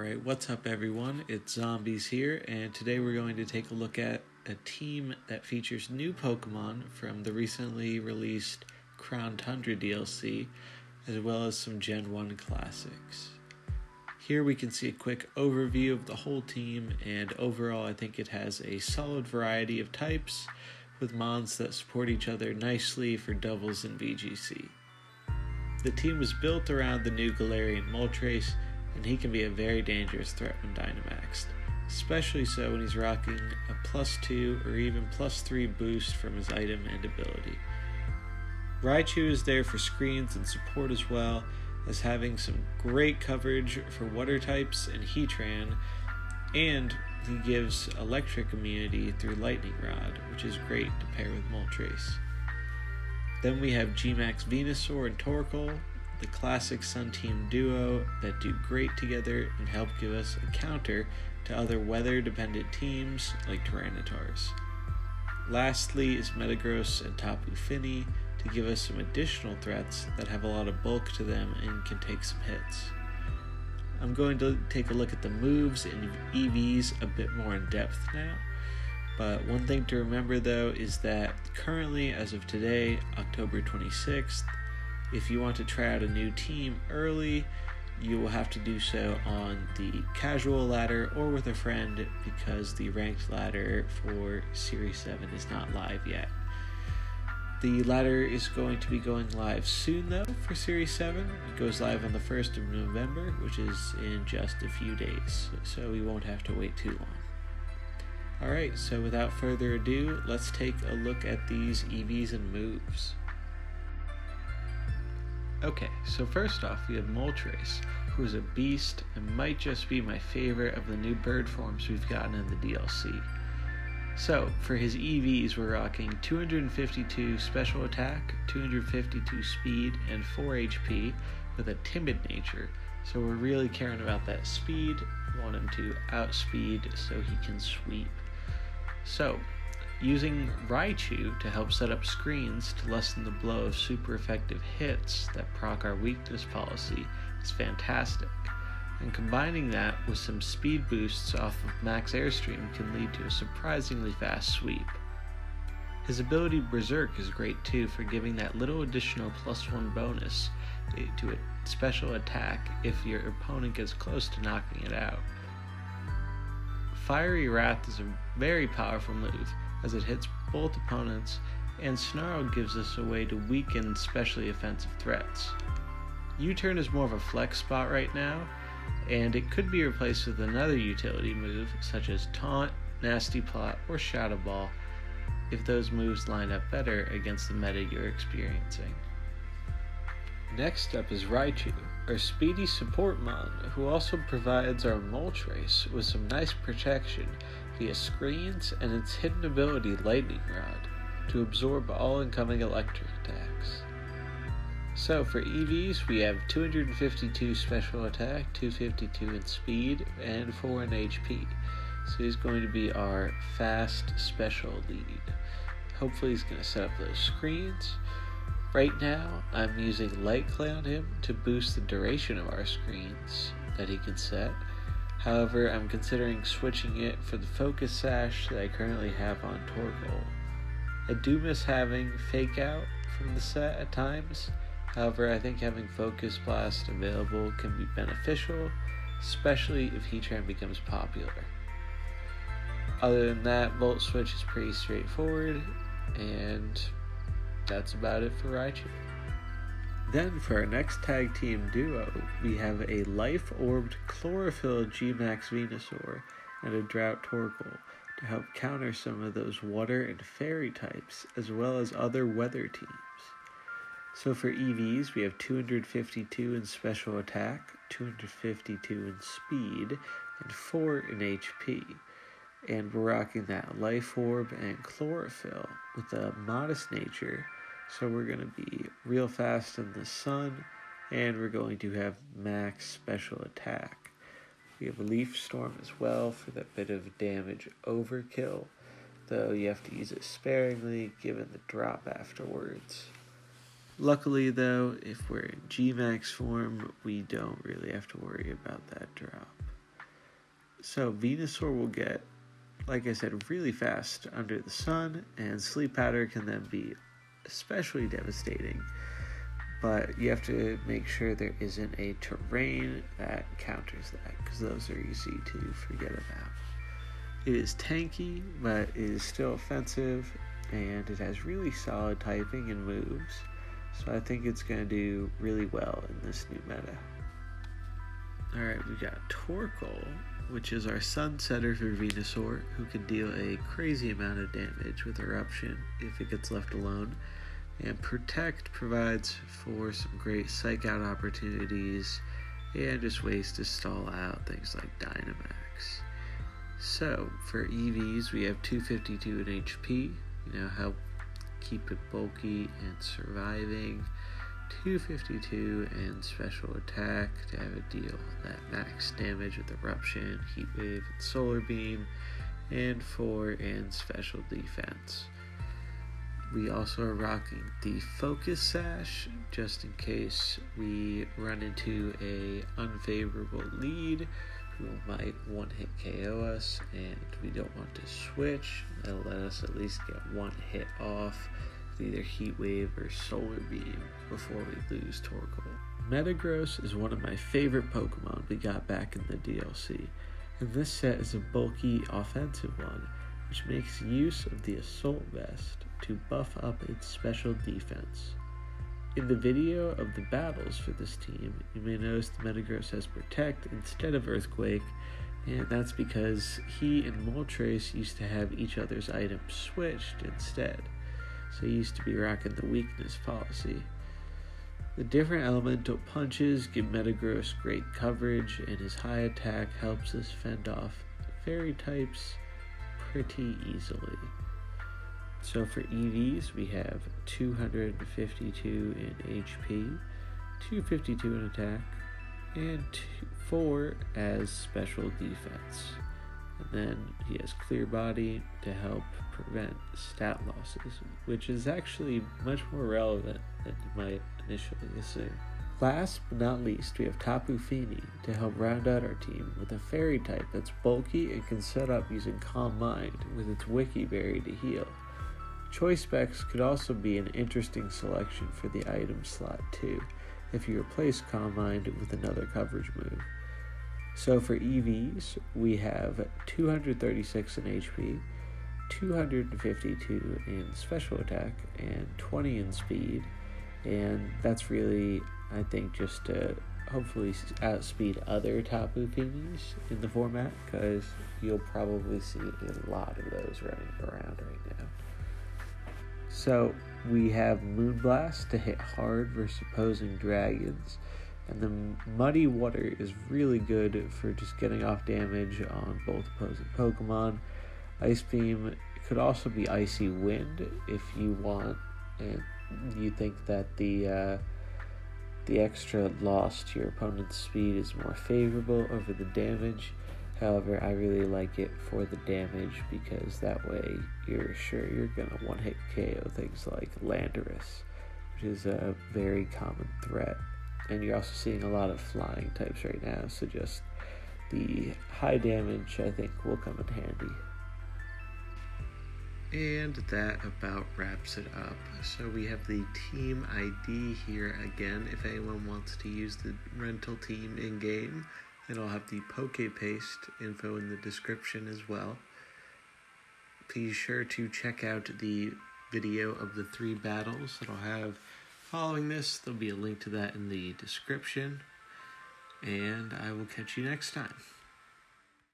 Alright, what's up everyone? It's Zombies here, and today we're going to take a look at a team that features new Pokemon from the recently released Crown Tundra DLC, as well as some Gen 1 classics. Here we can see a quick overview of the whole team, and overall I think it has a solid variety of types, with mons that support each other nicely for doubles in VGC. The team was built around the new Galarian Moltres, and he can be a very dangerous threat when Dynamaxed, especially so when he's rocking a +2 or even +3 boost from his item and ability. Raichu is there for screens and support as well, as having some great coverage for water types and Heatran, and he gives electric immunity through Lightning Rod, which is great to pair with Moltres. Then we have G-Max Venusaur and Torkoal, the classic Sun Team duo that do great together and help give us a counter to other weather-dependent teams like Tyrannitars. Lastly is Metagross and Kabuffini to give us some additional threats that have a lot of bulk to them and can take some hits. I'm going to take a look at the moves and EVs a bit more in depth now, but one thing to remember though is that currently, as of today, October 26th, if you want to try out a new team early, you will have to do so on the casual ladder or with a friend, because the ranked ladder for Series 7 is not live yet. The ladder is going to be going live soon though for Series 7. It goes live on the 1st of November, which is in just a few days, so we won't have to wait too long. Alright, so without further ado, let's take a look at these EVs and moves. Okay, so first off we have Moltres, who is a beast and might just be my favorite of the new bird forms we've gotten in the DLC. So, for his EVs we're rocking 252 special attack, 252 speed, and 4 HP with a timid nature, so we're really caring about that speed. We want him to outspeed so he can sweep. So, using Raichu to help set up screens to lessen the blow of super effective hits that proc our weakness policy is fantastic, and combining that with some speed boosts off of max airstream can lead to a surprisingly fast sweep. His ability Berserk is great too for giving that little additional +1 bonus to a special attack if your opponent gets close to knocking it out. Fiery Wrath is a very powerful move, as it hits both opponents, and Snarl gives us a way to weaken specially offensive threats. U-Turn is more of a flex spot right now, and it could be replaced with another utility move such as Taunt, Nasty Plot, or Shadow Ball if those moves line up better against the meta you're experiencing. Next up is Raichu, our speedy support mon, who also provides our Moltres with some nice protection via screens and its hidden ability Lightning Rod to absorb all incoming electric attacks. So for EVs we have 252 special attack, 252 in speed, and 4 in HP. So he's going to be our fast special lead. Hopefully he's going to set up those screens. Right now I'm using Light Clay on him to boost the duration of our screens that he can set. However, I'm considering switching it for the Focus Sash that I currently have on Torkoal. I do miss having Fake Out from the set at times. However, I think having Focus Blast available can be beneficial, especially if Heatran becomes popular. Other than that, Volt Switch is pretty straightforward, and that's about it for Raichu. Then for our next tag team duo, we have a life-orbed chlorophyll G-Max Venusaur and a drought Torkoal to help counter some of those water and fairy types, as well as other weather teams. So for EVs, we have 252 in special attack, 252 in speed, and 4 in HP. And we're rocking that life orb and chlorophyll with a modest nature, so we're going to be real fast in the sun, and we're going to have max special attack. We have a Leaf Storm as well for that bit of damage overkill, though you have to use it sparingly given the drop afterwards. Luckily though, if we're in G-Max form, we don't really have to worry about that drop. So Venusaur will get, like I said, really fast under the sun, and Sleep Powder can then be especially devastating. But you have to make sure there isn't a terrain that counters that, because those are easy to forget about. It is tanky, but it is still offensive, and it has really solid typing and moves. So I think it's going to do really well in this new meta. Alright, we got Torkoal, which is our Sunsetter for Venusaur, who can deal a crazy amount of damage with Eruption if it gets left alone. And Protect provides for some great Psych Out opportunities and just ways to stall out things like Dynamax. So, for EVs, we have 252 in HP, help keep it bulky and surviving. 252 in special attack to have it deal that max damage with Eruption, Heat Wave, and Solar Beam, and 4 in special defense. We also are rocking the Focus Sash just in case we run into a unfavorable lead who might one-hit KO us, and we don't want to switch. That'll let us at least get one hit off with either Heat Wave or Solar Beam before we lose Torkoal. Metagross is one of my favorite Pokemon we got back in the DLC, and this set is a bulky offensive one, which makes use of the Assault Vest to buff up its special defense. In the video of the battles for this team, you may notice the Metagross has Protect instead of Earthquake, and that's because he and Moltres used to have each other's items switched instead, so he used to be rocking the Weakness policy. The different elemental punches give Metagross great coverage, and his high attack helps us fend off fairy types pretty easily. So for EVs, we have 252 in HP, 252 in attack, and 4 as special defense. And then he has Clear Body to help prevent stat losses, which is actually much more relevant than you might initially assume. Last but not least, we have Kabuffini to help round out our team with a fairy type that's bulky and can set up using Calm Mind with its Wiki Berry to heal. Choice Specs could also be an interesting selection for the item slot too, if you replace Calm Mind with another coverage move. So for EVs, we have 236 in HP, 252 in special attack, and 20 in speed, and that's really, I think, just to hopefully outspeed other Tapu Finis in the format, because you'll probably see a lot of those running around right now. So we have Moonblast to hit hard versus opposing dragons, and the Muddy Water is really good for just getting off damage on both opposing Pokemon. Ice Beam could also be Icy Wind if you want, and you think that the extra loss to your opponent's speed is more favorable over the damage. However, I really like it for the damage because that way you're sure you're going to one-hit KO things like Landorus, which is a very common threat. And you're also seeing a lot of flying types right now, so just the high damage I think will come in handy. And that about wraps it up. So we have the team ID here again if anyone wants to use the rental team in-game. And I'll have the PokePaste info in the description as well. Be sure to check out the video of the 3 battles that I'll have following this. There'll be a link to that in the description. And I will catch you next time.